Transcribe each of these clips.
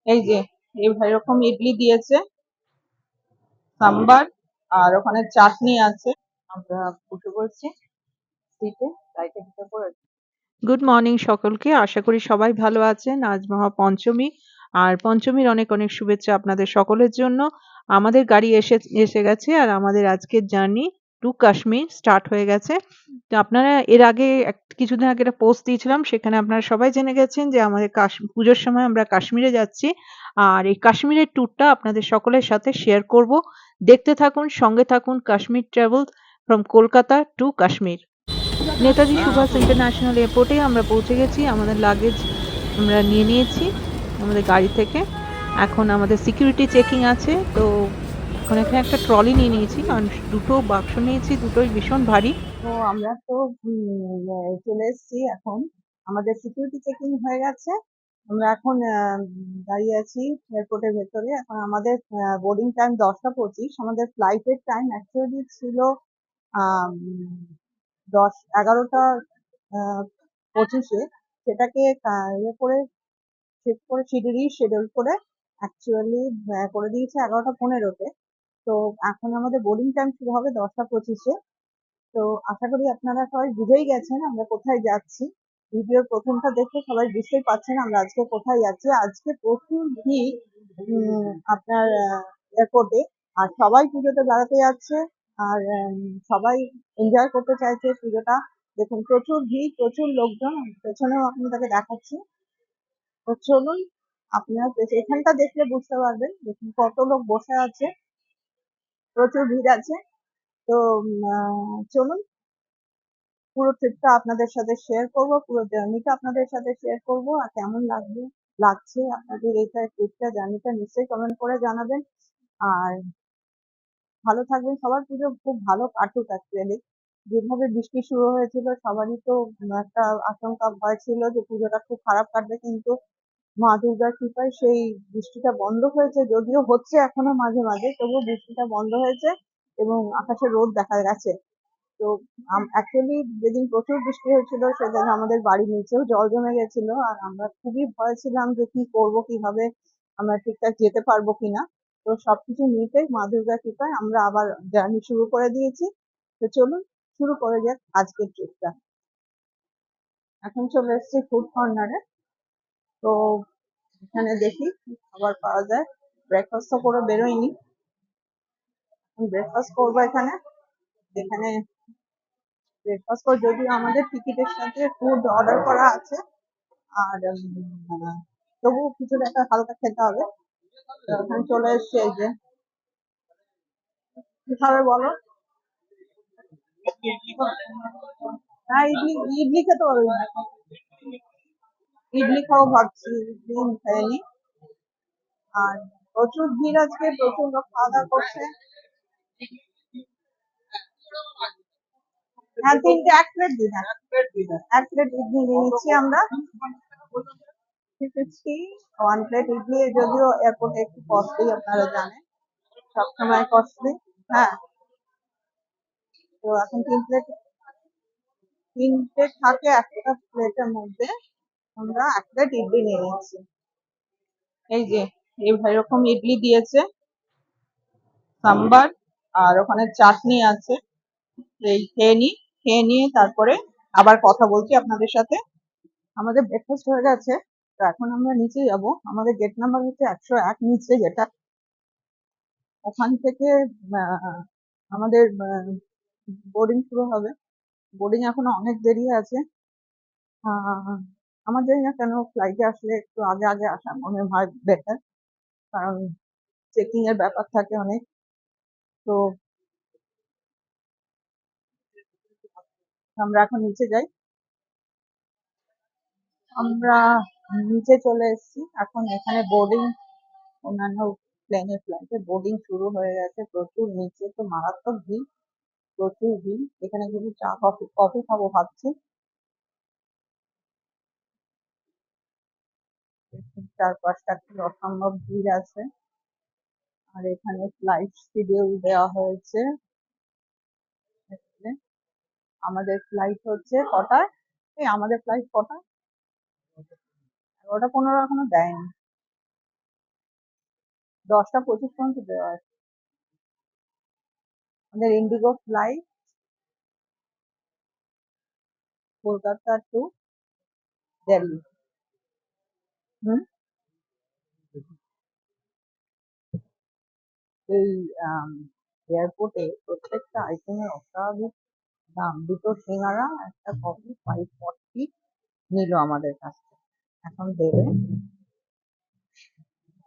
এই যে এরকম ইডলি দিয়েছে, সাম্বার, আর ওখানে চাটনি আছে। আমরা বসে পড়ছি সিটে, লাইটের ভিতর পড়েছি। গুড মর্নিং সকলকে, আশা করি সবাই ভালো আছেন। আজ মহাপঞ্চমী, আর পঞ্চমীর অনেক অনেক শুভেচ্ছা আপনাদের সকলের জন্য। আমাদের গাড়ি এসে গেছে, আর আমাদের আজকের জার্নি টু কাশ্মীর স্টার্ট হয়ে গেছে। তো আপনারা এর আগে কিছুদিন আগে একটা পোস্ট দিয়েছিলাম, সেখানে আপনারা সবাই জেনে গেছেন যে আমাদের পুজোর সময় আমরা কাশ্মীরে যাচ্ছি। আর এই কাশ্মীরের ট্যুরটা আপনাদের সকলের সাথে শেয়ার করব। দেখতে থাকুন, সঙ্গে থাকুন। Kashmir travel from Kolkata to Kashmir. Netaji Subhas international এয়ারপোর্টে আমরা পৌঁছে গেছি। আমাদের লাগেজ আমরা নিয়ে নিয়েছি আমাদের গাড়ি থেকে। এখন আমাদের সিকিউরিটি চেকিং আছে। তো এখন এখানে একটা ট্রলি নিয়ে নিয়েছি, কারণ দুটো বাক্স নিয়েছি, দুটোই ভীষণ ভারী। তো আমরা তো চলে এসেছি। এখন আমাদের সিকিউরিটি চেকিং হয়ে গেছে। আমরা এখন দাঁড়িয়ে আছি এয়ারপোর্টের ভেতরে। এখন আমাদের বোর্ডিং টাইম 10টা 25। আমাদের ফ্লাইটের টাইম অ্যাকচুয়ালি ছিল 11টা 25-এ। সেটাকে ইয়ে করে শিফট করে শিডিউল করে অ্যাকচুয়ালি করে দিয়েছে 11টা 15-তে। তো এখন আমাদের বোর্ডিং টাইম শুরু হবে 10টা 25-এ। তো আশা করি আপনারা সবাই বুঝেই গেছেন আমরা কোথায় যাচ্ছি। ভিডিওর প্রথমটা দেখে সবাই বুঝতেই পারছেন আমরা আজকে কোথায় যাচ্ছি। আজকে প্রচুর ভিড় আপনার এয়ারপোর্টে। আর সবাই পুজোতে বেড়াতে যাচ্ছে, আর সবাই এনজয় করতে চাইছে পুজোটা। দেখুন প্রচুর ভিড়, প্রচুর লোকজন। পেছনেও আপনাদেরকে দেখাচ্ছি। তো চলুন, আপনারা এখানটা দেখলে বুঝতে পারবেন। দেখুন কত লোক বসে আছে, প্রচুর ভিড় আছে। তো চলুন, পুরো ট্রিপটা আপনাদের সাথে শেয়ার করব, পুরো জার্নিটা আপনাদের সাথে শেয়ার করব। আর কেমন লাগছে আপনাদের এইটা ট্রিপটা, জার্নিটা নিশ্চয়ই কমেন্ট করে জানাবেন। আর ভালো থাকবেন। সবার পুজো খুব ভালো কাটুক অ্যাকচুয়ালি। যেভাবে বৃষ্টি শুরু হয়েছিল সবারই তো একটা আশঙ্কা ভয় ছিল যে পুজোটা খুব খারাপ কাটবে, কিন্তু মা দুর্গার কৃপায় সেই বৃষ্টিটা বন্ধ হয়েছে। যদিও হচ্ছে এখনো মাঝে মাঝে, তবুও বৃষ্টিটা বন্ধ হয়েছে এবং আকাশে রোদ দেখা গেছে। তো অ্যাকচুয়ালি যেদিন প্রচুর বৃষ্টি হয়েছিল সেদিন আমাদের বাড়ির নিচেও জল জমে গেছিল, আর আমরা খুবই ভয় ছিলাম যে কি করবো, কিভাবে আমরা ঠিকঠাক যেতে পারবো কিনা। তো সবকিছু মিটে মা দুর্গার কৃপায় আমরা আবার জার্নি শুরু করে দিয়েছি। তো চলুন শুরু করে যাক আজকের ট্রিপটা। এখন চলে এসেছি ফুড কর্নারে। তো এখানে দেখি কি খাবার পাওয়া যায়। ব্রেকফাস্ট তো করে বেরোয়নি, ব্রেকফাস্ট করবো এখানে। এখানে ব্রেকফাস্ট করে, যদিও আমাদের টিকিটের সাথে ফুড অর্ডার করা আছে, আর তবুও কিছু একটা হালকা খেতে হবে। তো এখানে চলে এসছে। এই যে কি খাবে বলো? হ্যাঁ, ইডলি। ইডলি খেতে পারবো, ইডলি খাবো ভাবছি। ইডলি খাইনি। আর প্রচুর ভিড় আজকে, প্রচুর লোক খাওয়া দাওয়া করছে। হ্যাঁ, তিনটে, 1 প্লেট দিন। 1 প্লেট ইডলি নিয়ে নিচ্ছি আমরা। ঠিক আছে, 1 প্লেট ইডলি। যদিও এয়ারপোর্টে একটু কস্টলি, আপনারা জানেন সবসময় কস্টলি। হ্যাঁ, তো এখন 3 প্লেট থাকে একটা প্লেটের মধ্যে। আমরা 1 প্লেট ইডলি নিয়ে নিচ্ছি। এই যে এরকম ইডলি দিয়েছে, সাম্বার, আর ওখানে চাটনি আছে। এই খেয়ে নিয়ে তারপরে আবার কথা বলছি আপনাদের সাথে। আমাদের ব্রেকফাস্ট হয়ে গেছে। তো এখন আমরা নিচে যাব। আমাদের গেট নাম্বার হচ্ছে 101 নিচে, যেটা ওখান থেকে আমাদের বোর্ডিং শুরু হবে। বোর্ডিং এখনো অনেক দেরি আছে। আমার জানি না কেন ফ্লাইটে আসলে একটু আগে আগে আসা মনে হয় বেটার, কারণ চেকিং এর ব্যাপার থাকে অনেক। তো আমরা এখন নিচে যাই। আমরা নিচে চলে এসেছি। এখন এখানে বোর্ডিং, অন্যান্য ফ্লাইটে বোর্ডিং শুরু হয়ে গেছে। প্রচুর নিচে তো মারাত্মক ভিড়, প্রচুর ভিড়। এখানে কিন্তু চা কফি খাবো ভাবছি। চারপাশটা কি অসম্ভব ভিড় আছে। আর এখানে ফ্লাইট শিডিউল দেওয়া হয়েছে। আমাদের ফ্লাইট হচ্ছে কটায়? আমাদের ফ্লাইট কটা? 11টা 15 এখনো দেয়নি। 10টা 25 পর্যন্ত দেওয়া আছে আমাদের IndiGo flight Kolkata to Delhi. হুম। এই এয়ারপোর্টে প্রত্যেকটা আইটেমের অস্বাভাবিক দাম। দুটো সিঙ্গারা একটা কফি 540 নিল আমাদের কাছ থেকে। এখন দেবে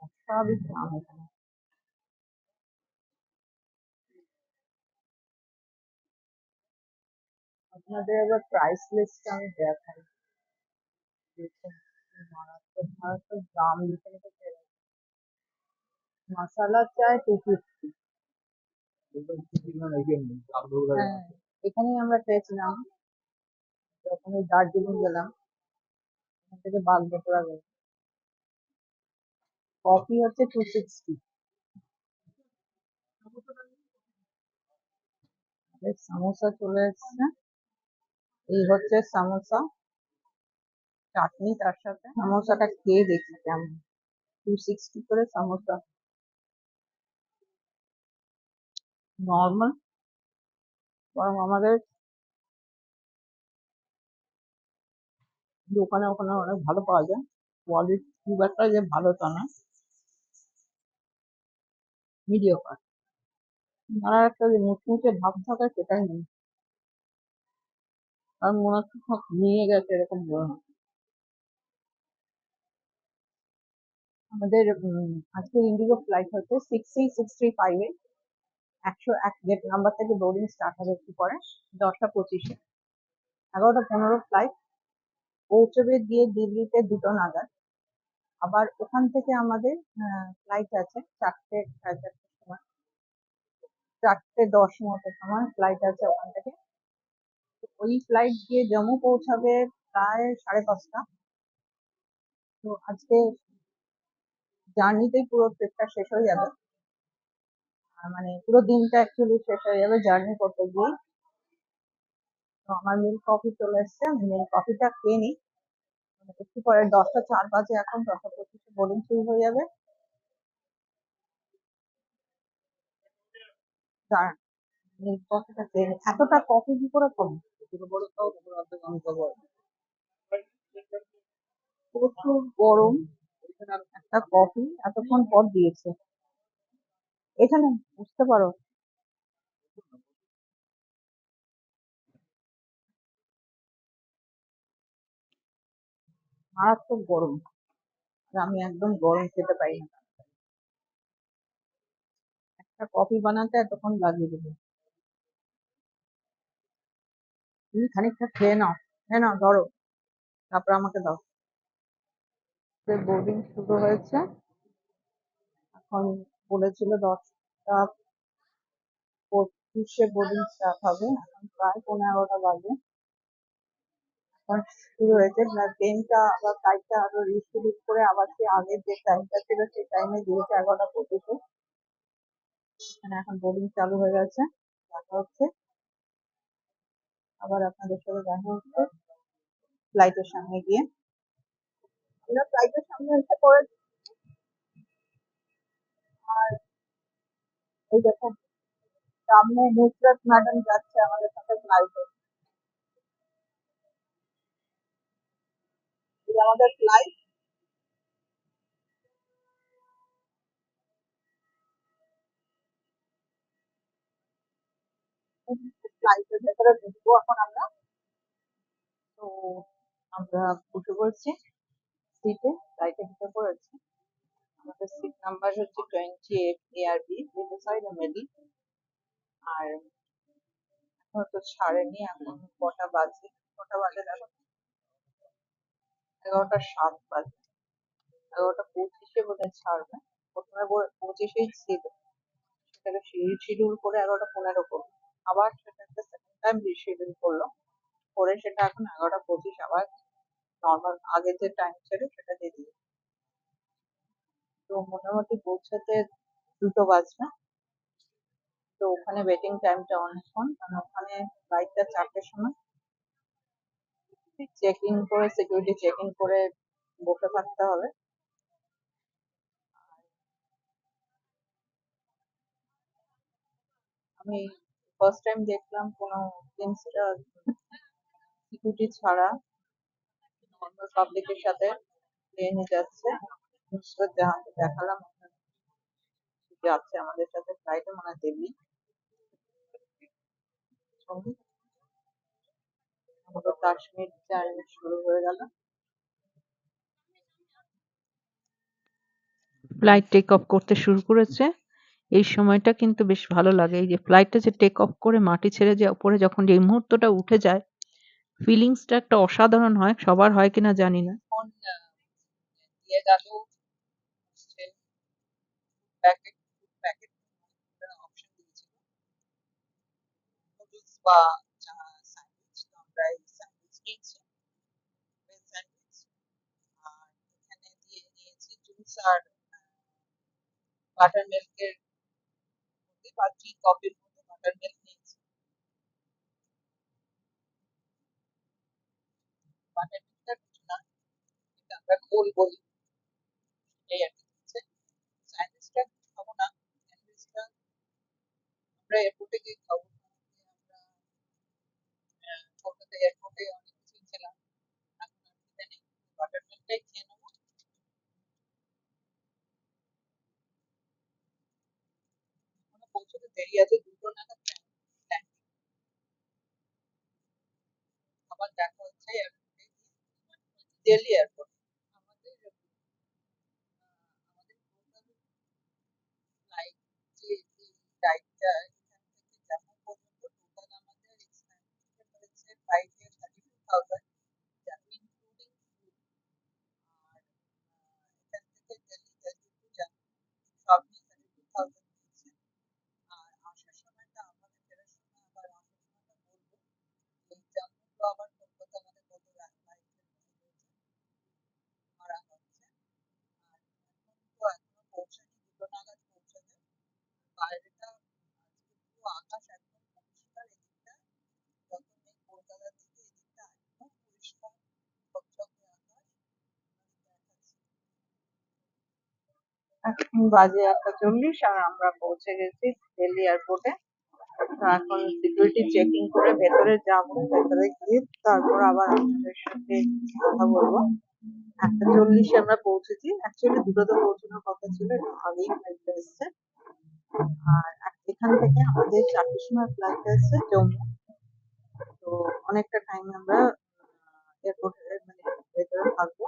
অস্বাভাবিক দাম এখানে। আপনাদের এবার প্রাইস লিস্ট আমি দেখাই। দেখুন, মারাত্মক মারাত্মক দাম লিখে রেখেছে। মশালা চায় 250। হ্যাঁ, এখানেই আমরা খেয়েছিলাম যখন ওই দার্জিলিং গেলাম, ওখান থেকে বাগডোগরা গেলাম। কফি হচ্ছে 260। সামোসা চলে এসছে। এই হচ্ছে সামোসা, চাটনি তার সাথে। সামোসাটা খেয়ে দেখি কেমন। 260 করে সামোসা। নর্মাল, বরং আমাদের দোকানে ওখানে অনেক ভালো পাওয়া যায়। কোয়ালিটি খুব একটা যে ভালো তা না, মিডিয়াম। আর একটা যে মুচমুচে ভাব থাকে সেটাই নেই। আর মনে হচ্ছে সব নিয়ে গেছে এরকম মনে হয়। আমাদের আজকে ইন্ডিগো ফ্লাইট হচ্ছে 63635 এ 101 গেট নাম্বার থেকে বোর্ডিং স্টার্ট হবে একটু পরে 10টা 25-এ। 11টা 15 ফ্লাইট পৌঁছবে দিয়ে দিল্লিতে 2টো নাগাদ। আবার ওখান থেকে আমাদের ফ্লাইট আছে 4টে 4:30 সময়, 4:10 মতো সময় ফ্লাইট আছে ওখান থেকে। ওই ফ্লাইট গিয়ে জম্মু পৌঁছাবে প্রায় 5:30। তো আজকে জার্নিতেই পুরো ট্রিপটা শেষ হয়ে যাবে। মানে পুরো দিনটা অ্যাকচুয়ালি শেষ হয়ে যাবে জার্নি করতে গিয়ে। তো আমার মিল্ক কফি চলে এসছে, আমি মিল্ক কফিটা খেয়ে নিই। একটু পরে 10টা 4 বাজে, এখন 10টা 25-এ বোর্ডিং শুরু হয়ে যাবে। দাঁড়ান, মিল্ক কফিটা খেয়ে নিই। এতটা কফি কি করে কম? প্রচুর গরম একটা কফি এতক্ষণ পর দিয়েছে এখানে, বুঝতে পারো। মারাত্মক গরম। আর আমি একদম গরম খেতে পারি না। একটা কফি বানাতে এতক্ষণ লাগিয়ে দেবে। তুমি খানিকটা খেয়ে নাও, হ্যাঁ নাও ধরো, তারপর আমাকে দাও। বোর্ডিং শুরু হয়েছে এখন। বলেছিল 10টা 25-এ বোর্ডিং স্টার্ট হবে, এখন প্রায় 11:15 বাজে। এখন শুরু হয়েছে। ট্রেনটা বা ফ্লাইটটা আরো রিশিডিউল করে আবার সে আগের যে টাইমটা ছিল সেই টাইমে দিয়েছে 11টা 25-এ। মানে এখন বোর্ডিং চালু হয়ে গেছে। দেখা হচ্ছে, আবার আপনাদের সাথে দেখা হচ্ছে ফ্লাইটের সামনে গিয়ে। আমরা ফ্লাইটের সামনে এসে পড়েছি। আর এই দেখুন, সামনে নুসরাত ম্যাডাম যাচ্ছে আমাদের সাথে ফ্লাইটে। এই আমাদের ফ্লাইট। ফ্লাইটের ভেতরে ঢুকবো এখন আমরা। তো আমরা বসে পড়ছি সিটে, ফ্লাইটে ঢুকে পড়েছি। আমাদের সিট নাম্বার হচ্ছে 28 ARB, সাইড মিডল। আর এখন তো ছাড়েনি, এখন কটা বাজে দেখো, 11টা 7 বাজে। 11টা 25-এ বোধহয় ছাড়বে। প্রথমে 25-এই ছিল, সেটাকে শিডিউল করে 11টা 15 করলো। আবার সেটাকে সেকেন্ড টাইম রিশিডিউল করলো, করে সেটা এখন 11টা 25 আবার নর্মাল আগে যে টাইম ছিল সেটা দিয়ে দিল। তো মোটামুটি পৌঁছাতে 2টো বাজবে। তো ওখানে ওয়েটিং টাইমটা অনেকক্ষণ, কারণ ওখানে ফ্লাইটটা 4টের সময়। চেক ইন করে, সিকিউরিটি চেক ইন করে বসে থাকতে হবে। আমি ফার্স্ট টাইম দেখলাম কোনো জিনিসটা সিকিউরিটি ছাড়া নর্মাল পাবলিকের সাথে প্লেনে যাচ্ছে। জিনিসটা দেখালাম যাচ্ছে আমাদের সাথে ফ্লাইটে, মনে হয় দিল্লি সঙ্গে। আমাদের কাশ্মীর জার্নি শুরু হয়ে গেল। ফ্লাইট টেক অফ করতে শুরু করেছে। এই সময়টা কিন্তু বেশ ভালো লাগে। এই যে ফ্লাইটটা যে টেক অফ করে মাটি ছেড়ে যে উপরে যখন যে মুহূর্তটা উঠে যায়, ফিলিংসটা একটা অসাধারণ হয়। সবার হয় কিনা জানি না। এখন দিয়ে গেল প্যাকেট প্যাকেট অপশন দিয়েছিল নুডলস বা স্যান্ডউইচ। তো আমরা এই স্যান্ডউইচ নিয়েছি, ভেজ স্যান্ডউইচ। আর এখানে দিয়ে নিয়েছি জুস আর বাটার মিল্কের মধ্যে বা টি কফির মধ্যে বাটার মিল্ক নিয়েছি। বাটার মিল্কটা কিছু না, এটা আমরা ঘোল বলি, এই আর কি দিচ্ছে। স্যান্ডউইচটা খাবো না, স্যান্ডউইচটা আমরা এয়ারপোর্টে গিয়ে খাবো। আমরা কলকাতা এয়ারপোর্টে অনেক কিছু খেলাম, এখন আর খেতে নেই, বাটার মিল্কটাই খেয়ে নেবো। এখনো পৌঁছতে দেরি আছে, 2টো নাগাদ ট্রেন। আবার দেখা হচ্ছে এয়ারপোর্টে, দিল্লি এয়ারপোর্ট। আমাদের আমাদের ফ্লাইট যে টাইমটা এখান থেকে জাম্মু পর্যন্ত টোটাল আমাদের এক্সপেন্স হয়েছে ফ্লাইটে 32,000, ইনক্লুডিং ফুড। আর এখান থেকে দিল্লি, দিল্লি টু জাম্মু সব নিয়ে 32,000 নিয়েছে। আর আসার সময়টা আমাদের ফেরার সময় আবার আসার সময়টা বলবো, এই জাম্মু তো আবার কলকাতা আমাদের কত ফ্লাইট ভাড়া হচ্ছে। আর এখন তো এখনো পৌঁছায়নি, 2টো নাগাদ পৌঁছাবে। বাইরেটা আজকে পুরো আকাশ একদম পরিষ্কার, এদিকটা যত মেঘ কলকাতা থেকে এদিকটা একদম পরিষ্কার ঝকঝকে আকাশ দেখাচ্ছে। এখন বাজে 1:40 আর আমরা পৌঁছে গেছি দিল্লি এয়ারপোর্টে। তো এখন সিকিউরিটি চেকিং করে ভেতরে যাবো, ভেতরে গিয়ে তারপর আবার আপনাদের সাথে কথা বলবো। 1:40 আমরা পৌঁছেছি, অ্যাকচুয়ালি 2টোতে পৌঁছানোর কথা ছিল, একটু আগেই ফ্লাইটটা এসছে। আর এখান থেকে আমাদের 4টের সময় ফ্লাইট এসছে জম্মু। তো অনেকটা টাইম আমরা এয়ারপোর্টে মানে ভেতরে থাকবো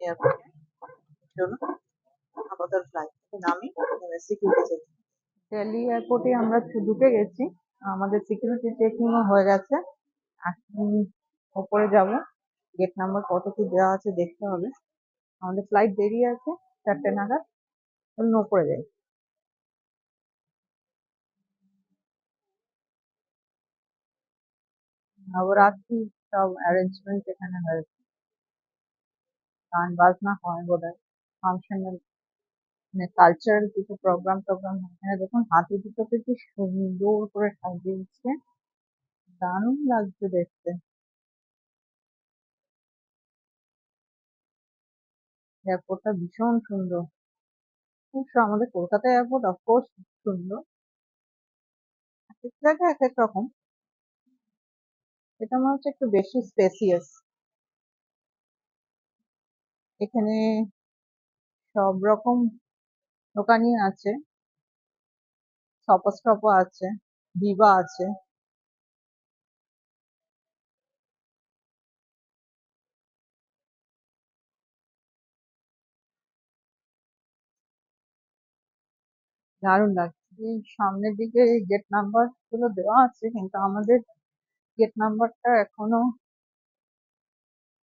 এয়ারপোর্টে। চলুন আপাতত ফ্লাইট থেকে নামি, সিকিউরিটি চেকিং। দিল্লি এয়ারপোর্টে আমরা ঢুকে গেছি, আমাদের সিকিউরিটি চেকিংও হয়ে গেছে। এখন ওপরে যাব, গেট নাম্বার কত কি দেওয়া আছে দেখতে হবে। আমাদের ফ্লাইট দেরি আছে 4টে নাগাদ। চলুন ওপরে যাই। নবরাত্রি সব অ্যারেঞ্জমেন্ট এখানে হয়েছে, গান বাজনা হয় বোধহয়, ফাংশনাল মানে কালচারাল কিছু প্রোগ্রাম টোগ্রাম হয়। এখানে দেখুন হাতি দুটোকে কি সুন্দর করে সাজিয়েছে, দারুণ লাগছে দেখতে। এয়ারপোর্টটা ভীষণ সুন্দর, আমাদের কলকাতা এয়ারপোর্ট অফকোর্স সুন্দর, এক এক জায়গায় এক এক রকম। এটা মনে হচ্ছে একটু বেশি স্পেসিয়াস। এখানে সব রকম দোকানই আছে, শপার্স টপও আছে, বিবা আছে। দারুণ লাগছে। এই সামনের দিকে গেট নাম্বার গুলো দেওয়া আছে, কিন্তু আমাদের গেট নাম্বারটা এখনো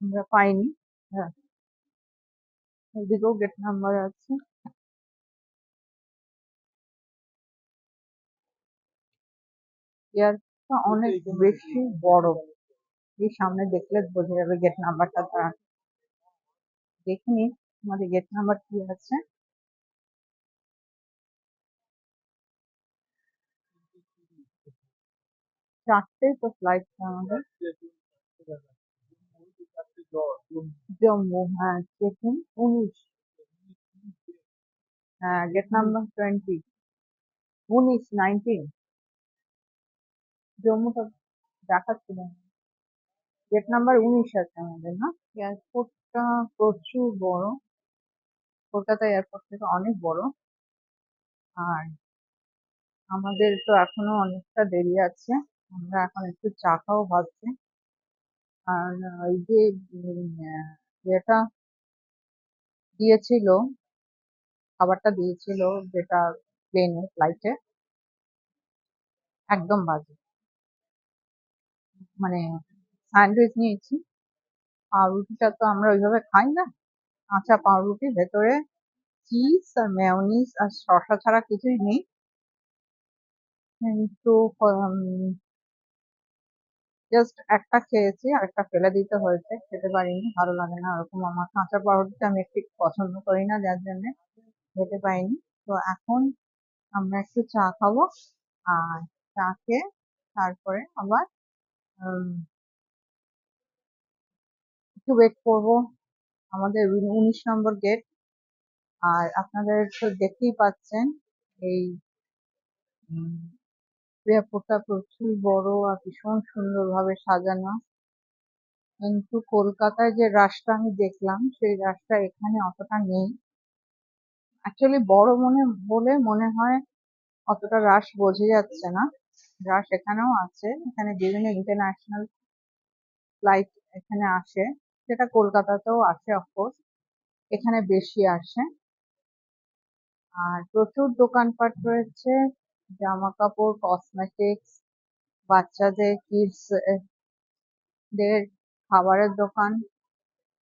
আমরা পাইনি। হ্যাঁ, ওদিকেও গেট নাম্বার আছে। এয়ারটা অনেক বেশি বড়, এই সামনে দেখলে বোঝা যাবে গেট নাম্বারটা। তারা দেখিনি আমাদের গেট নাম্বার কি আছে। 4টেই তো ফ্লাইট আমাদের জম্মু। হ্যাঁ, চেকিং 19। হ্যাঁ, গেট নাম্বার 20, 19, 19। জম্মুটা দেখাচ্ছিল না। গেট নাম্বার 19 আছে আমাদের, না? এয়ারপোর্টটা প্রচুর বড়, কলকাতা এয়ারপোর্ট থেকে অনেক বড়। আর আমাদের তো এখনো অনেকটা দেরি আছে, আমরা এখন একটু চা খাবো ভাবছি। আর এই যে যেটা দিয়েছিল, খাবারটা দিয়েছিল যেটা প্লেনে, ফ্লাইটে, একদম বাজে। মানে স্যান্ডউইচ নিয়েছি, পাউরুটিটা তো আমরা ওইভাবে খাই না, কাঁচা পাউরুটি, ভেতরে চিজ আর মেয়োনিজ আর শসা ছাড়া কিছুই নেই। কিন্তু জাস্ট একটা খেয়েছি, আর একটা ফেলে দিতে হয়েছে, খেতে পারিনি, ভালো লাগে না ওরকম। আমার কাঁচা পাউরুটিটা আমি একটু পছন্দ করি না, যার জন্য খেতে পাইনি। তো এখন আমরা একটু চা খাবো, আর চা খেয়ে তারপরে আবার উম, একটু ওয়েট করবো আমাদের 19 নম্বর গেট। আর আপনাদের তো দেখতেই পাচ্ছেন এই এয়ারপোর্টটা প্রচুর বড় আর ভীষণ সুন্দরভাবে সাজানো। কিন্তু কলকাতায় যে রাশটা আমি দেখলাম, সেই রাশটা এখানে অতটা নেই। অ্যাকচুয়ালি বড় বলে মনে হয় অতটা রাশ বোঝা যাচ্ছে না। রাশ এখানেও আছে, এখানে বিভিন্ন ইন্টারন্যাশনাল ফ্লাইট এখানে আসে, সেটা কলকাতাতেও আসে অফকোর্স, এখানে বেশি আসে। আর প্রচুর দোকানপাট রয়েছে, জামা কাপড়, কসমেটিক্স, বাচ্চাদের, কিডস দের খাবারের দোকান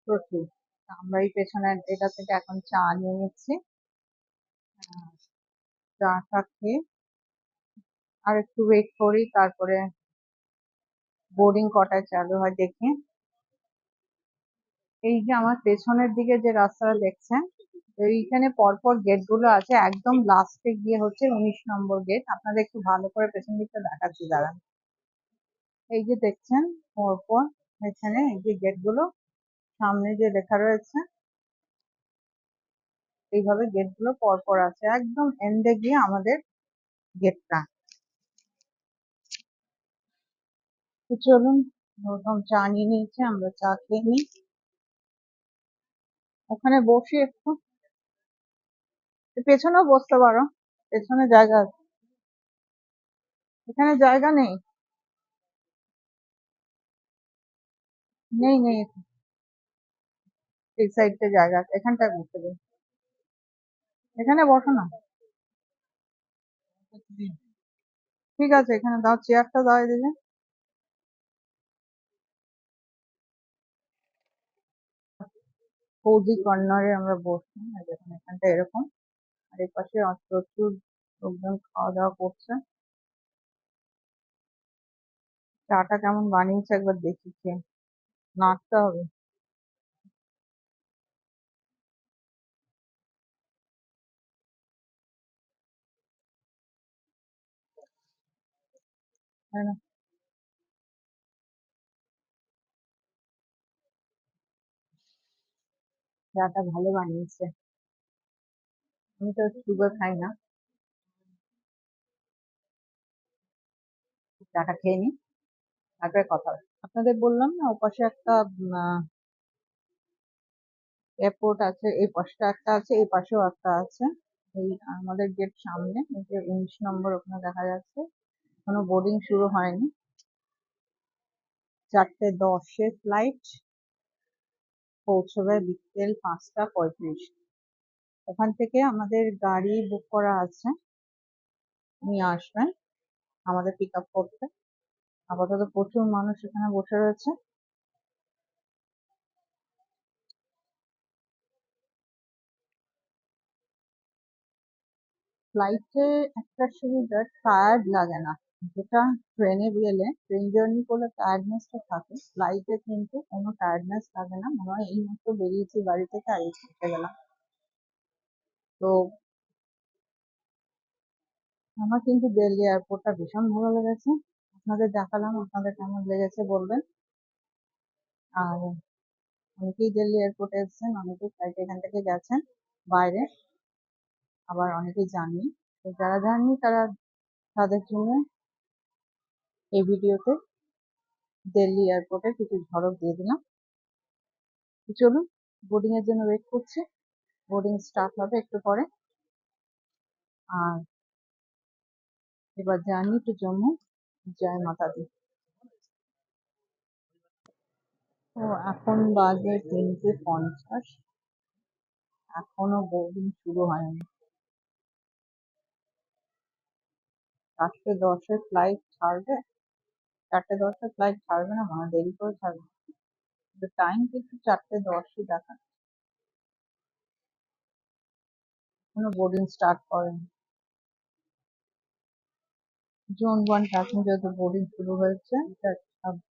প্রচুর। আমরা এই পেছনের এটা থেকে এখন চা নিয়ে নিচ্ছি। চাটা খেয়ে আর একটু ওয়েট করি, তারপরে বোর্ডিং কটায় চালু হয় দেখি। এই যে আমার পেছনের দিকে যে রাস্তাটা দেখছেন, এইখানে পরপর গেট গুলো আছে, একদম লাস্টে গিয়ে হচ্ছে 19 নম্বর গেট। আপনাদের একটু ভালো করে পেছন দিকটা দেখাচ্ছি, দাঁড়ান। এই যে দেখছেন পরপর এখানে এই যে গেট গুলো, সামনে যে লেখা রয়েছে, এইভাবে গেট গুলো পরপর আছে, একদম এন্ডে গিয়ে আমাদের গেটটা। তো চলুন, প্রথম চা নিয়ে নিয়েছি, আমরা চা খেয়ে নিই। ওখানে বসি একটু, পেছনেও বসতে পারো, পেছনে জায়গা আছে। এখানে জায়গা নেই, নেই নেই, এই সাইডটা জায়গা আছে, এখানটায় বসতে দেবে। এখানে বসো না। ঠিক আছে, এখানে দাও, চেয়ারটা দাও এদিকে। কোজি কর্নারে আমরা বসছি, দেখুন এখানটা এরকম। আর এই পাশে প্রচুর লোকজন খাওয়া দাওয়া করছে। চাটা কেমন বানিয়েছে একবার দেখি, খেয়ে নাড়তে হবে, তাই না? চাটা ভালো বানিয়েছে। আমি তো সুগার খাই না, চাটা খেয়ে নি, তারপরে কথা হবে। আপনাদের বললাম না ওপাশে একটা এয়ারপোর্ট আছে, এই পাশটা একটা আছে, এই পাশেও একটা আছে। এই আমাদের গেট সামনে, এই যে 19 নম্বর ওখানে দেখা যাচ্ছে, এখনো বোর্ডিং শুরু হয়নি। 4:10-এ ফ্লাইট, পৌঁছবে বিকেল 5টা 35। ওখান থেকে আমাদের গাড়ি বুক করা আছে, উনি আসবেন আমাদের পিক আপ করতে। আপাতত প্রচুর মানুষ এখানে বসে রয়েছে। ফ্লাইটে একটা সুবিধা, টায়ার্ড লাগে না, যেটা ট্রেনে গেলে, ট্রেন জার্নি করলে টায়ার্ডনেসটা থাকে, ফ্লাইটে কিন্তু কোনো টায়ার্ডনেস লাগে না। মনে হয় এই মাত্র বেরিয়েছি বাড়ি থেকে আর এই পৌঁছে গেলাম। তো আমার কিন্তু দিল্লি এয়ারপোর্টটা ভীষণ ভালো লেগেছে, আপনাদের দেখালাম, আপনাদের কেমন লেগেছে বলবেন। আর অনেকেই দিল্লি এয়ারপোর্টে এসেছেন, অনেকেই ফ্লাইটে এখান থেকে গেছেন বাইরে, আবার অনেকেই যাননি। তো যারা যাননি তারা, তাদের জন্য এই ভিডিওতে দিল্লি এয়ারপোর্টে কিছু ঝলক দিয়ে দিলাম। চলুন, বোর্ডিং এর জন্য ওয়েট করছি। বোর্ডিং স্টার্ট হবে একটু পরে। আর এবার জার্নি টু জম্মু। জয় মাতা দি। তো এখন বাজে 3:50। এখনো বোর্ডিং শুরু হয়নি। 4:10 ফ্লাইট ছাড়বে। 4:10 ফ্লাইট ছাড়বে না, মানে দেরি করে ছাড়বে। টাইম কিন্তু 4:10 দেখা। এখনো বোর্ডিং স্টার্ট করেনি। জোন 1 প্যাসেঞ্জার বোর্ডিং শুরু হয়েছে।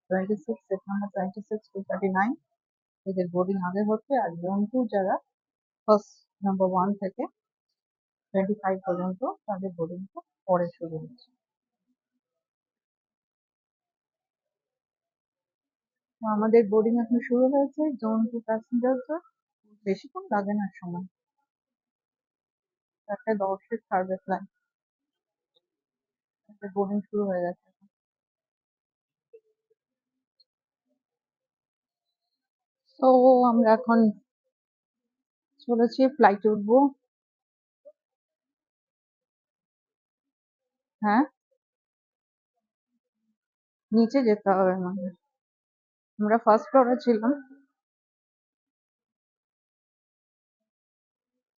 26, সেট নাম্বার 26 to 39, এদের বোর্ডিং আগে হচ্ছে। আর জোন 2 যারা ফার্স্ট নাম্বার 1 থেকে 25 পর্যন্ত, তাদের বোর্ডিংটা পরে শুরু হচ্ছে। তো আমাদের বোর্ডিং এখন শুরু হয়েছে। জোন 2 প্যাসেঞ্জার বেশিক্ষণ লাগে না সময়। 4:10 ছাড়বে ফ্লাইট। বোর্ডিং শুরু হয়ে গেছে। তো আমরা এখন চলেছি, ফ্লাইটে উঠবো। হ্যাঁ, নিচে যেতে হবে আমাদের। আমরা ফার্স্ট ফ্লোরে ছিলাম,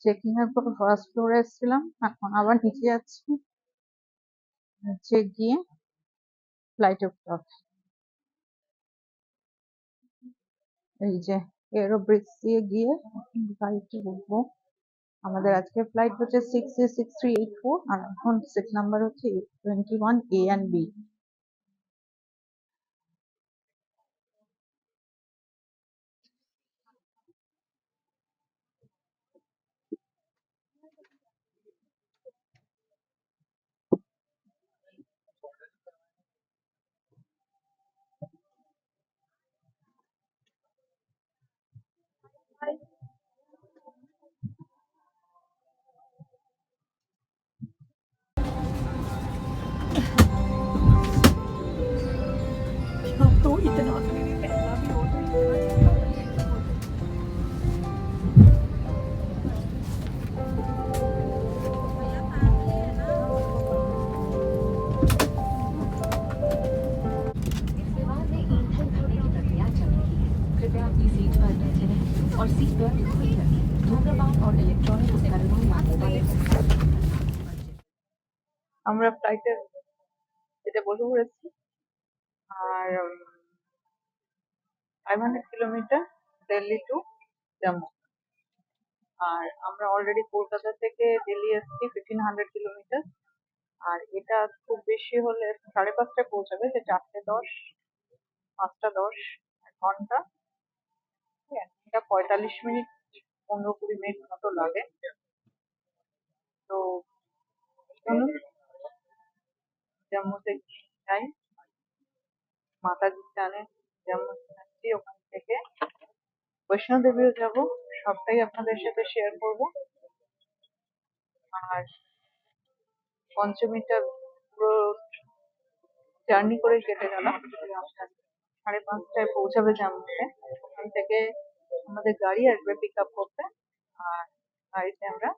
চেকিং এর পর ফার্স্ট ফ্লোরে এসেছিলাম, এখন আবার নিচে যাচ্ছি। নিচে গিয়ে ফ্লাইটে উঠতে হবে। এই যে এরো ব্রিজ দিয়ে গিয়ে ফ্লাইটে উঠবো। আমাদের আজকে ফ্লাইট হচ্ছে 6A6384, আর এখন সিট নাম্বার হচ্ছে 21A and B। तो इतना भी पहला भी हो विमान में ईंधन भरने की प्रक्रिया चल रही है। कृपया अपनी सीट पर बैठे रहें और सीट बेल्ट खुली रखें। धूम्रपान और इलेक्ट्रॉनिक उपकरणों या मोबाइल আমরা ফ্লাইটে যেতে বসে পড়েছি। আর 500 কিলোমিটার দিল্লি টু জম্মু। আর আমরা অলরেডি কলকাতা থেকে দিল্লি এসেছি 1500 কিলোমিটার। আর এটা খুব বেশি হলে 5:30টায় পৌঁছাবে, যে 4:10, 5:10 ঘন্টা। 45 মিনিট, 15-20 মিনিট মতো লাগে। তো চলুন জম্মুতে যাই। মাতাজির টানে জম্মু যাচ্ছি, ওখান থেকে বৈষ্ণো দেবীও যাবো। সবটাই আপনাদের সাথে শেয়ার করব। আর পঞ্চমীটা পুরো জার্নি করে কেটে গেল। 5:30টায় পৌঁছাবে জম্মুতে। ওখান থেকে আমাদের গাড়ি আসবে পিক আপ করতে। আর গাড়িতে আমরা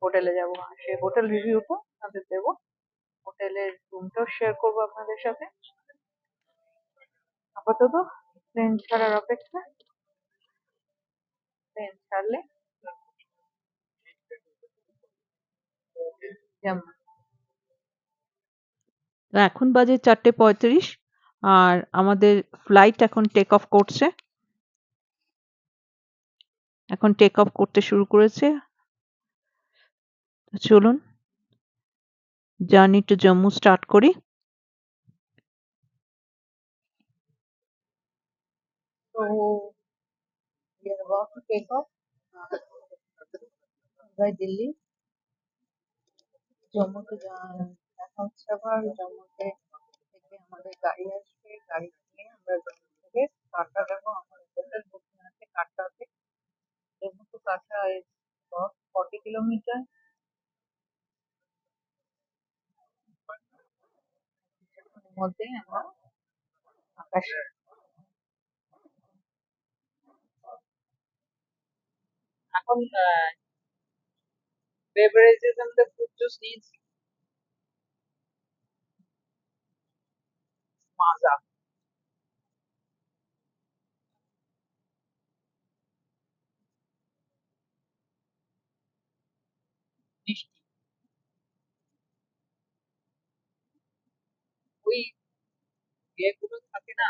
হোটেলে যাবো। আর সেই হোটেল রিভিউটা আপনাদের দেবো। হোটেলের রুমটাও শেয়ার করবো আপনাদের সাথে। আপাতত ট্রেন ছাড়ার অপেক্ষা। ট্রেন ছাড়লে জম্মু। এখন বাজে 4:35, আর আমাদের ফ্লাইট এখন টেক অফ করছে। এখন টেক অফ করতে শুরু করেছে। চলুন জার্নি টু জম্মু স্টার্ট করি। So we are about to take off by Delhi. জম্মুতে দেখা হচ্ছে আবার। জম্মুতে থেকে আমাদের গাড়ি আসবে। গাড়ি নিয়ে আমরা জম্মু থেকে কাটরা যাবো। আমার হোটেল বুকিং আছে কাটরাতে। Jammu to Katra is about 40 kilometre. মধ্যে আমরা আকাশে এখন beverages and the fruit juice needs মাজা মিষ্টি ওই ইয়েগুলো থাকে না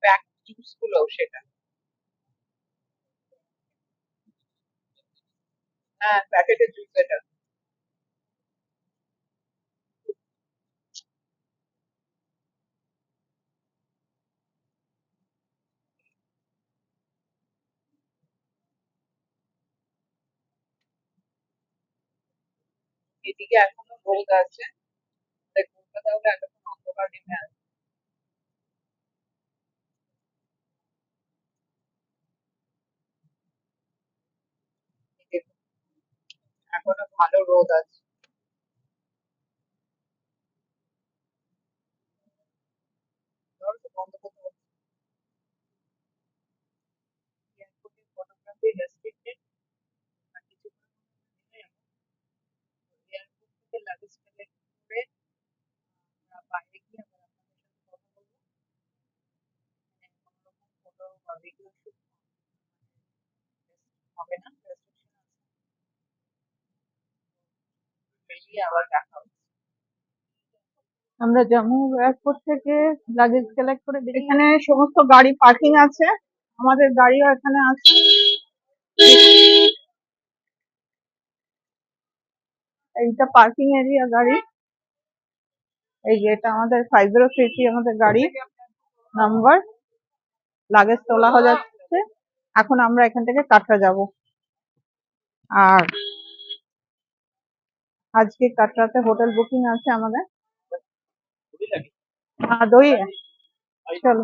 প্যাক জুস গুলো সেটা হ্যাঁ প্যাকেটের জুস এটা এদিকে এখনো রোদ আছে তাই কলকাতা হলে এতক্ষণ অন্ধকার নেমে আসে দেখুন, এখনো ভালো রোদ আছে ধরো তো বন্ধ করতে হচ্ছে এয়ারপোর্টের ফটোগ্রাফি রেস্ট্রিক্টেড আর কিছুক্ষণ এয়ারপোর্ট থেকে লাগেজ কালেক্ট করে আমরা বাইরে গিয়ে আমরা আপনাদের সাথে কথা বলবো মানে কোনো রকম ফটো বা ভিডিও শুট হবে না রেস্ট্রিকশন আছে বেরিয়ে আবার দেখা হবে আমরা জম্মু এয়ারপোর্ট থেকে লাগেজ কালেক্ট করে এখানে সমস্ত গাড়ি পার্কিং আছে আমাদের গাড়িও এখানে আছে এইটা পার্কিং এরিয়া গাড়ি এই যে এটা আমাদের 5033 আমাদের গাড়ি নাম্বার লাগেজ তোলা হয়ে যাচ্ছে এখন আমরা এখান থেকে কাটরা যাব আর আজকে কাটরাতে হোটেল বুকিং আছে আমাদের হ্যাঁ দই চলো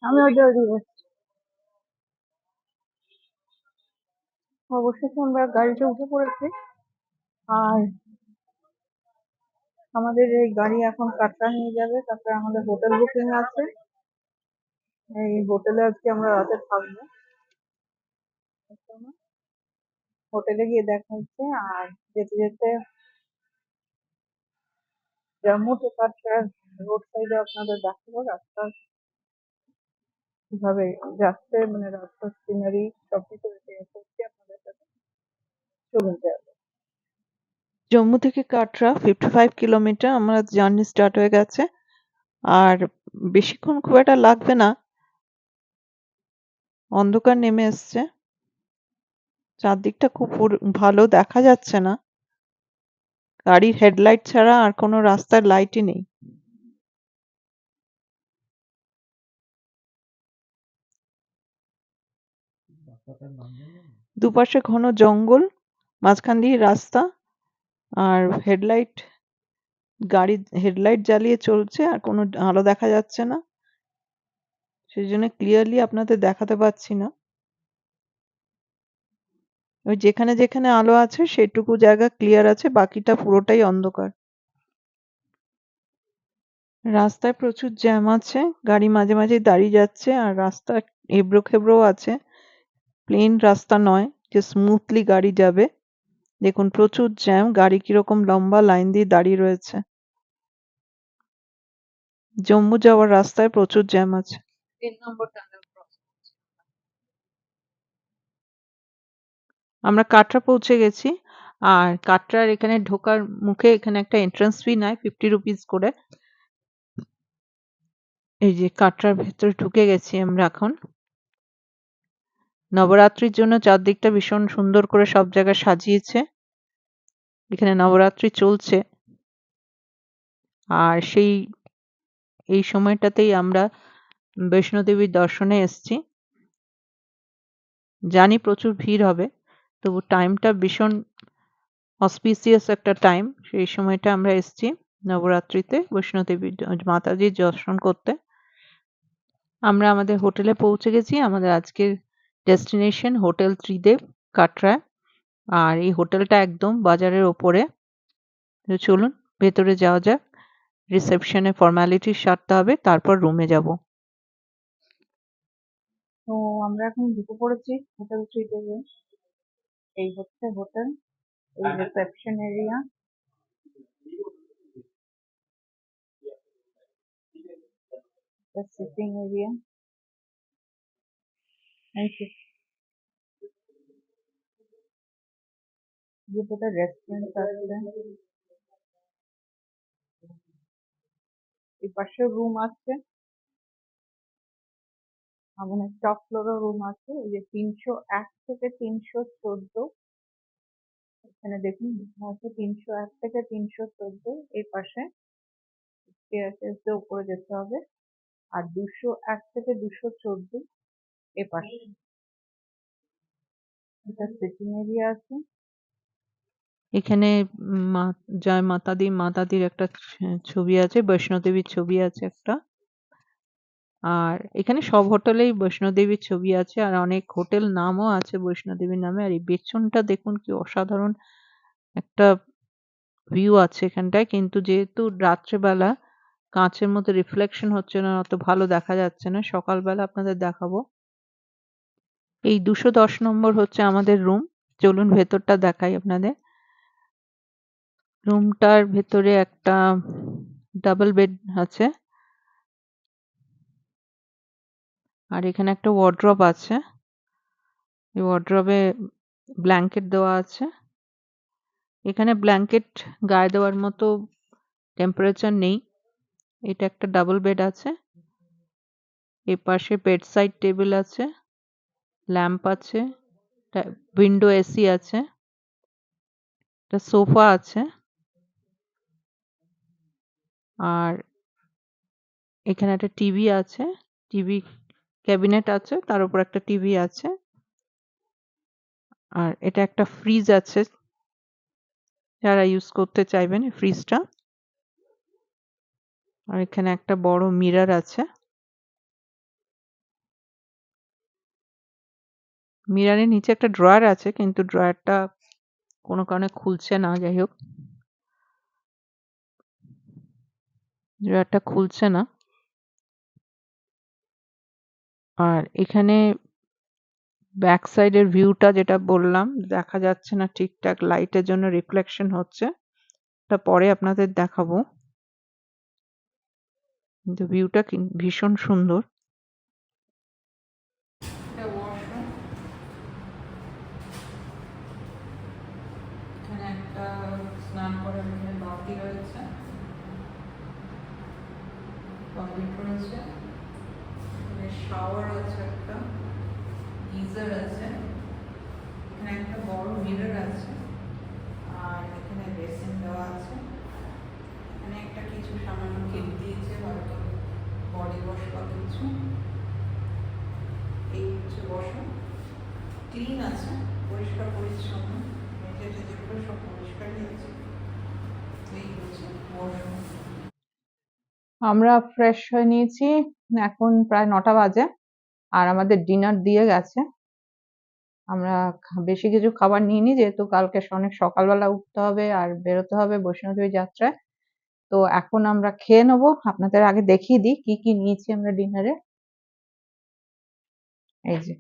আমি ওই দই দিব অবশেষে আমরা গাড়িতে উঠে পড়েছি আর আমাদের এই গাড়ি এখন কাটরা নিয়ে যাবে তারপরে আমাদের হোটেল বুকিং আছে এই হোটেলে আজকে আমরা রাতে থাকবো হোটেলে গিয়ে দেখা হচ্ছে আর যেতে যেতে জম্মু টু কাটরা রোড সাইডে আপনাদের দেখাবো রাস্তা কিভাবে যাচ্ছে মানে রাস্তার সিনারি সবকিছু শেয়ার করছি আপনাদের সাথে চলুন যাবে জম্মু থেকে কাটরা 55 কিলোমিটার আমরা জার্নি স্টার্ট হয়ে গেছে আর বেশিক্ষণ খুব একটা লাগবে না অন্ধকার নেমে এসছে চারদিকটা খুব ভালো দেখা যাচ্ছে না গাড়ির হেডলাইট ছাড়া আর কোনো রাস্তার লাইটই নেই দুপাশে ঘন জঙ্গল মাঝখান দিয়ে রাস্তা আর গাড়ি হেডলাইট জ্বালিয়ে চলছে আর কোনো আলো দেখা যাচ্ছে না সেই জন্য ক্লিয়ারলি আপনাদের দেখাতে পাচ্ছি না ওই যেখানে যেখানে আলো আছে সেটুকু জায়গা ক্লিয়ার আছে বাকিটা পুরোটাই অন্ধকার রাস্তায় প্রচুর জ্যাম আছে গাড়ি মাঝে মাঝে দাঁড়িয়ে যাচ্ছে আর রাস্তা এবড়ো খেবড়ো আছে প্লেন রাস্তা নয় যে স্মুথলি গাড়ি যাবে দেখুন প্রচুর জ্যাম গাড়ি কিরকম লম্বা লাইন দিয়ে দাঁড়িয়ে রয়েছে জম্মু যাওয়ার রাস্তায় প্রচুর জ্যাম আছে 3 নম্বর টানেল ক্রস আমরা কাটরা পৌঁছে গেছি আর কাটরার এখানে ঢোকার মুখে এখানে একটা এন্ট্রান্স ফি নেয় 50 রুপিস করে এই যে কাটরার ভেতরে ঢুকে গেছি আমরা এখন নবরাত্রির জন্য চারদিকটা ভীষণ সুন্দর করে সব জায়গায় সাজিয়েছে এখানে নবরাত্রি চলছে আর এই সময়টাতেই আমরা বৈষ্ণোদেবীর দর্শনে এসেছি জানি প্রচুর ভিড় হবে তবু টাইমটা ভীষণ অসপিসিয়াস একটা টাইম সেই সময়টা আমরা এসেছি নবরাত্রিতে বৈষ্ণোদেবী মাতাজির দর্শন করতে আমরা আমাদের হোটেলে পৌঁছে গেছি আমাদের আজকের ডেস্টিনেশন হোটেল ত্রিদেব কাটরা আর এই হোটেলটা একদম বাজারের ওপরে চলুন ভেতরে যাওয়া যাক, রিসেপশনে ফর্মালিটি সারতে হবে, তারপর রুমে যাব। তো আমরা এখন ঢুকে পড়েছি হোটেল 3 এই হচ্ছে হোটেল, এই রিসেপশন এরিয়া, সিটিং এরিয়া, দুটো রেস্টুরেন্ট আছে, এই পাশে রুম আছে, আমাদের টপ ফ্লোরও রুম আছে। এই যে 301 থেকে 314, এখানে দেখুন লেখা আছে 301 থেকে 314, এই পাশে স্টেয়ারকেস দিয়ে উপরে যেতে হবে। আর 201 থেকে 214 এ পাশে। এটা সিটিং এরিয়া আছে। এখানে জয় মাতাদির একটা ছবি আছে, বৈষ্ণোদেবীর ছবি আছে একটা। আর এখানে সব হোটেলেই বৈষ্ণোদেবীর ছবি আছে, আর অনেক হোটেল নামও আছে বৈষ্ণোদেবীর নামে। আর এই পেছনটা দেখুন কি অসাধারণ একটা ভিউ আছে এখানটায়, কিন্তু যেহেতু রাত্রেবেলা কাঁচের মধ্যে রিফ্লেকশন হচ্ছে না, অত ভালো দেখা যাচ্ছে না। সকালবেলা আপনাদের দেখাবো। এই 210 নম্বর হচ্ছে আমাদের রুম। চলুন ভেতরটা দেখাই আপনাদের। রুমটার ভেতরে একটা ডাবল বেড আছে, আর এখানে একটা ওয়ার্ড্রব আছে। এই ওয়ার্ড্রবে ব্ল্যাঙ্কেট দেওয়া আছে। এখানে ব্ল্যাঙ্কেট গায়ে দেওয়ার মতো টেম্পারেচার নেই। এটা একটা ডাবল বেড আছে। এর পাশে বেড সাইড টেবিল আছে, ল্যাম্প আছে, উইন্ডো এসি আছে, একটা সোফা আছে, আর এখানে একটা টিভি আছে, টিভি ক্যাবিনেট আছে, তার উপর একটা টিভি আছে। আর এটা একটা ফ্রিজ আছে, যারা ইউজ করতে চাইবেন ফ্রিজটা। আর এখানে একটা বড় মিরর আছে। মিররের নিচে একটা ড্রয়ার আছে, কিন্তু ড্রয়ারটা কোনো কারণে খুলছে না। যাই হোক, ড্রয়ারটা খুলছে না। আর এখানে ব্যাক সাইডের ভিউটা যেটা বললাম, দেখা যাচ্ছে না ঠিকঠাক, লাইটের জন্য রিফ্লেকশন হচ্ছে। এটা পরে আপনাদের দেখাবো, কিন্তু ভিউটা ভীষণ সুন্দর। এটা ওয়াশরুম। এখানে একটা স্নান করার জন্য বালতি রয়েছে, টয়লেট রয়েছে, এখানে শাওয়ার আছে, একটা গিজার আছে, এখানে একটা বড় মিরর আছে, আর এখানে বেসিন দেওয়া আছে। এখানে একটা কিছু সামান্য কিট দিয়েছে, হয়তো বডি ওয়াশ বা কিছু। এই হচ্ছে ওয়াশরুম, ক্লিন আছে, পরিষ্কার পরিচ্ছন্ন, মেঝে টেজেগুলো সব পরিষ্কারই আছে। এই হচ্ছে ওয়াশরুম। আমরা ফ্রেশ হয়ে নিয়েছি, এখন প্রায় 9টা বাজে, আর আমাদের ডিনার দিয়ে গেছে। আমরা বেশি কিছু খাবার নিইনি, যেহেতু কালকে অনেক সকালবেলা উঠতে হবে আর বেরোতে হবে বৈষ্ণোদেবী যাত্রায়। তো এখন আমরা খেয়ে নেবো। আপনাদের আগে দেখিয়ে দিই কি কি নিয়েছি আমরা ডিনারে। এই যে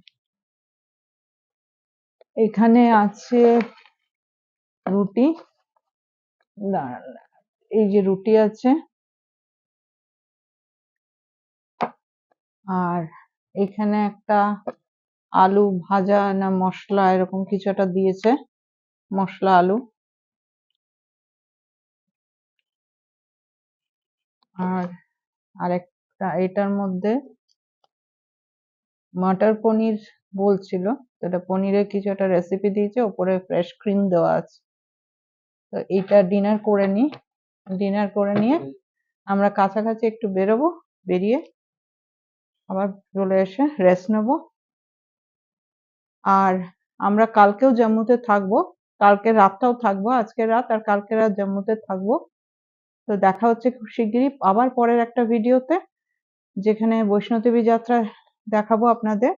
এখানে আছে রুটি, এই যে রুটি আছে, আর এখানে একটা আলু ভাজা না মশলা এরকম কিছু একটা দিয়েছে, মশলা আলু। আর আরেকটা এটার মধ্যে মটর পনির বলছিল, এটা পনিরের কিছু একটা রেসিপি দিয়েছে, ওপরে ফ্রেশ ক্রিম দেওয়া আছে। তো এটা ডিনার করে নিই, ডিনার করে নিয়ে আমরা কাছাকাছি একটু বেরোবো, বেরিয়ে আবার চলে এসে রেস্ট নেবো। আর আমরা কালকেও জম্মুতে থাকবো, কালকে রাতটাও থাকবো, আজকে রাত আর কালকে রাত জম্মুতে থাকবো। তো দেখা হচ্ছে খুব শিগগিরই আবার পরের একটা ভিডিওতে, যেখানে বৈষ্ণোদেবী যাত্রা দেখাবো আপনাদের।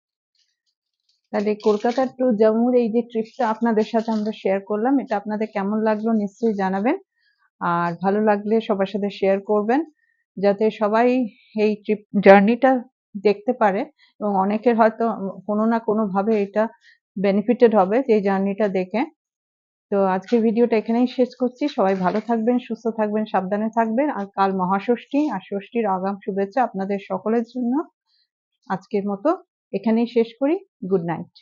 তাহলে কলকাতা টু জম্মুর এই যে ট্রিপটা আপনাদের সাথে আমরা শেয়ার করলাম, এটা আপনাদের কেমন লাগলো নিশ্চয়ই জানাবেন। আর ভালো লাগলে সবার সাথে শেয়ার করবেন, যাতে সবাই এই ট্রিপ জার্নিটা দেখতে পারে এবং অনেকের হয়তো কোনো না কোনোভাবে এটা বেনিফিটেড হবে যে জার্নিটা দেখে। তো আজকের ভিডিওটা এখানেই শেষ করছি। সবাই ভালো থাকবেন, সুস্থ থাকবেন, সাবধানে থাকবেন। আর কাল মহাষষ্ঠী, আর ষষ্ঠীর আগাম শুভেচ্ছা আপনাদের সকলের জন্য। আজকের মতো এখানেই শেষ করি। Good night.